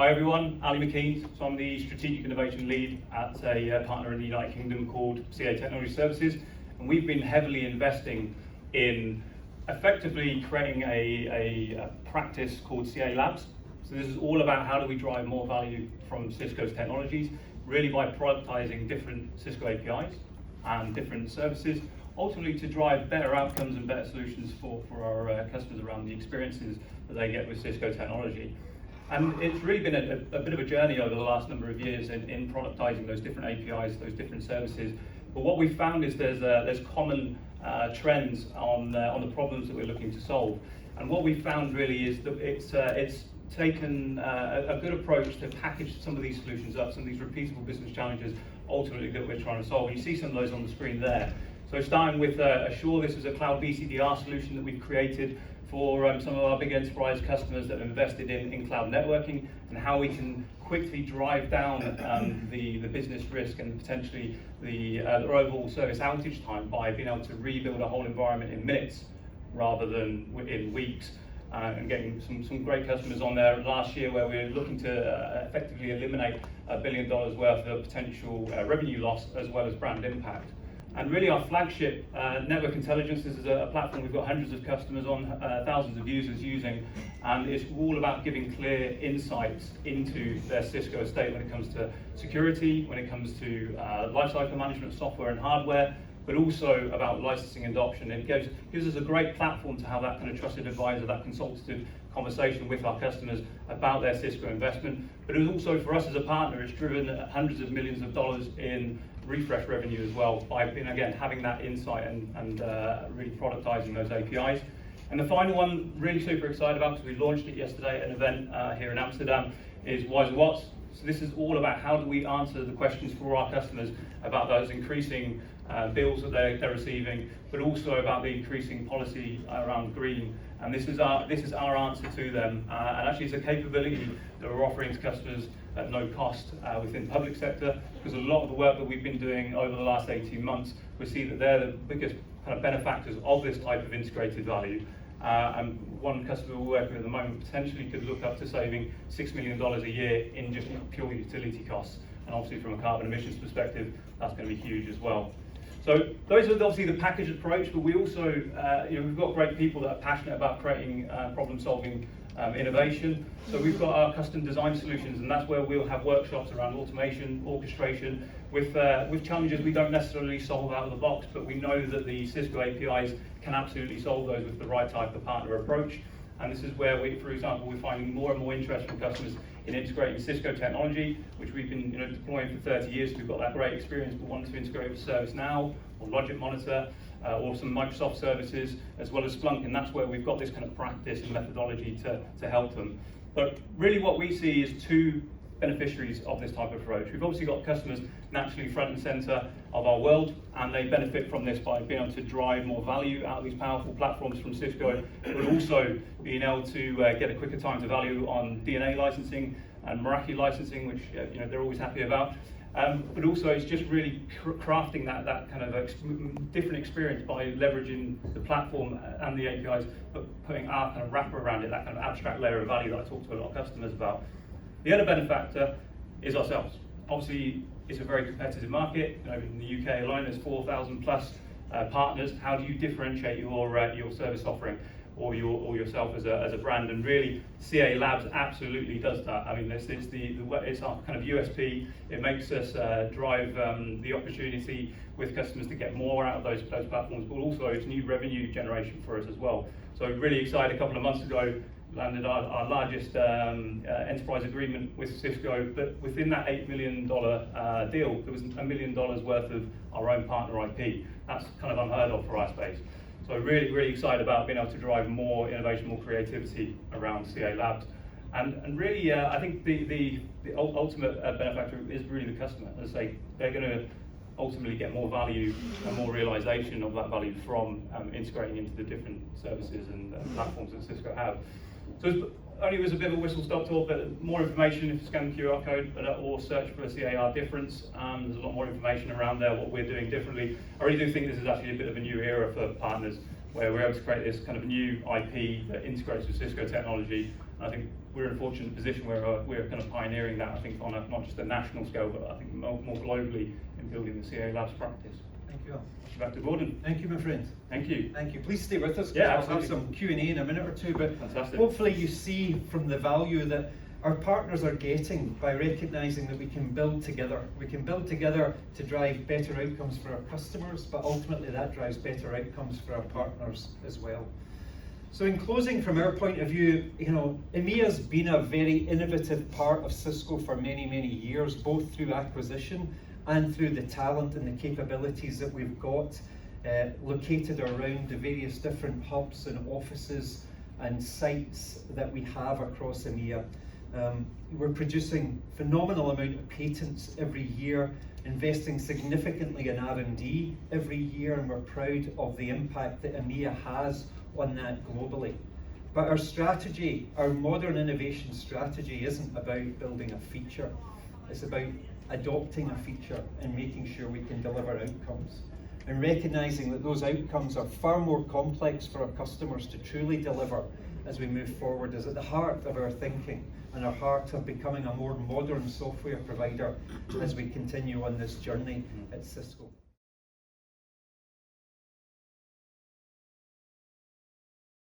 Hi everyone, Ali McKeand. So I'm the Strategic Innovation Lead at a partner in the United Kingdom called CAE Technology Services, and we've been heavily investing in effectively creating a practice called CAE Labs. So this is all about how do we drive more value from Cisco's technologies, really by productizing different Cisco APIs and different services, ultimately to drive better outcomes and better solutions for our customers around the experiences that they get with Cisco technology. And it's really been a bit of a journey over the last number of years in productizing those different APIs, those different services. But what we've found is there's common trends on the problems that we're looking to solve. And what we've found really is that it's taken a good approach to package some of these solutions up, some of these repeatable business challenges ultimately that we're trying to solve. And you see some of those on the screen there. So starting with Assure, this is a cloud BCDR solution that we've created for some of our big enterprise customers that have invested in cloud networking, and how we can quickly drive down the business risk and potentially their overall service outage time by being able to rebuild a whole environment in minutes rather than in weeks. And getting some great customers on there last year where we're looking to effectively eliminate $1 billion worth of potential revenue loss as well as brand impact. And really our flagship network intelligence, this is a platform we've got hundreds of customers on, thousands of users using, and it's all about giving clear insights into their Cisco estate when it comes to security, when it comes to lifecycle management software and hardware, but also about licensing adoption. It gives us a great platform to have that kind of trusted advisor, that consultative conversation with our customers about their Cisco investment. But it also, for us as a partner, it's driven hundreds of millions of dollars in refresh revenue as well by, again, having that insight and really productizing those APIs. And the final one, really super excited about, because we launched it yesterday at an event here in Amsterdam, is Wiser What's. So this is all about how do we answer the questions for our customers about those increasing bills that they're receiving, but also about the increasing policy around green. And this is our answer to them. And actually it's a capability that we're offering to customers at no cost within the public sector, because a lot of the work that we've been doing over the last 18 months, we see that they're the biggest kind of benefactors of this type of integrated value. And one customer we're working with at the moment potentially could look up to saving $6 million a year in just pure utility costs. And obviously from a carbon emissions perspective, that's going to be huge as well. So those are obviously the package approach, but we also, we've got great people that are passionate about creating problem-solving innovation. So we've got our custom design solutions, and that's where we'll have workshops around automation, orchestration, with challenges we don't necessarily solve out of the box, but we know that the Cisco APIs can absolutely solve those with the right type of partner approach. And this is where we, for example, we're finding more and more interest from customers in integrating Cisco technology, which we've been deploying for 30 years. We've got that great experience, but wanting to integrate with ServiceNow or Logic Monitor or some Microsoft services, as well as Splunk, and that's where we've got this kind of practice and methodology to help them. But really what we see is two beneficiaries of this type of approach. We've obviously got customers naturally front and center of our world, and they benefit from this by being able to drive more value out of these powerful platforms from Cisco, but also being able to get a quicker time to value on DNA licensing and Meraki licensing, which they're always happy about. But also it's just really crafting that kind of different experience by leveraging the platform and the APIs, but putting our kind of wrapper around it, that kind of abstract layer of value that I talk to a lot of customers about. The other benefactor is ourselves. Obviously, it's a very competitive market. In the UK alone, there's 4,000 plus partners. How do you differentiate your service offering or yourself as a brand? And really, CAE Labs absolutely does that. I mean, it's our kind of USP. It makes us drive the opportunity with customers to get more out of those platforms, but also it's new revenue generation for us as well. So really excited, a couple of months ago, landed our largest enterprise agreement with Cisco, but within that $8 million deal, there was $1 million worth of our own partner IP. That's kind of unheard of for our space. So really, really excited about being able to drive more innovation, more creativity around CAE Labs. And really, I think the ultimate benefactor is really the customer. As I say, they're going to ultimately get more value and more realization of that value from integrating into the different services and platforms that Cisco have. So only was a bit of a whistle-stop tour, but more information if you scan the QR code or search for CAR difference. There's a lot more information around there, what we're doing differently. I really do think this is actually a bit of a new era for partners, where we're able to create this kind of new IP that integrates with Cisco technology. I think we're in a fortunate position where we're kind of pioneering that, I think, on not just a national scale, but I think more globally in building the CAE Labs practice. Thank you all. Back to Gordon. Thank you, my friend. Thank you. Thank you. Please stay with us, because Yeah, I'll have absolutely. some Q&A in a minute or two, but Fantastic. hopefully you see from the value that our partners are getting by recognising that we can build together. We can build together to drive better outcomes for our customers, but ultimately that drives better outcomes for our partners as well. So in closing, from our point of view, EMEA's been a very innovative part of Cisco for many, many years, both through acquisition and through the talent and the capabilities that we've got located around the various different hubs and offices and sites that we have across EMEA. We're producing phenomenal amount of patents every year, investing significantly in R&D every year, and we're proud of the impact that EMEA has on that globally. But our strategy, our modern innovation strategy, isn't about building a feature. It's about adopting a feature and making sure we can deliver outcomes, and recognising that those outcomes are far more complex for our customers to truly deliver as we move forward is at the heart of our thinking and our heart of becoming a more modern software provider as we continue on this journey at Cisco.